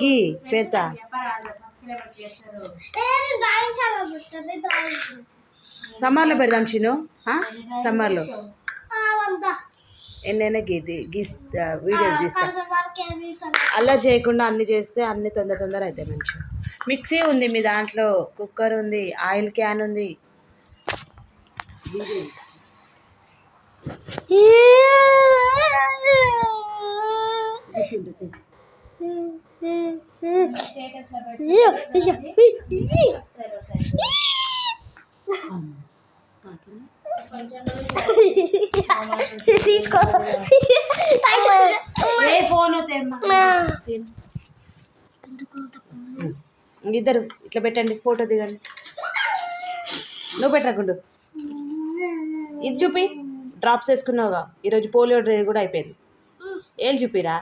గీ పెడతా సమ్మర్లో పెడదాం చిను. సమ్మర్లో ఎన్నైనా వీడియో తీస్తా. అల్లరి చేయకుండా అన్ని చేస్తే అన్ని తొందర అవుతాయి మంచిగా. మిక్సీ ఉంది మీ దాంట్లో, కుక్కర్ ఉంది, ఆయిల్ క్యాన్ ఉంది. తీసుకో ఫోన్. ఇద్దరు ఇట్లా పెట్టండి, ఫోటో దిగండి. నువ్వు పెట్టకుండు. ఇది చూపి, డ్రాప్స్ వేసుకున్నావుగా ఈరోజు, పోలియో డే కూడా అయిపోయింది. ఏం చూపిరా.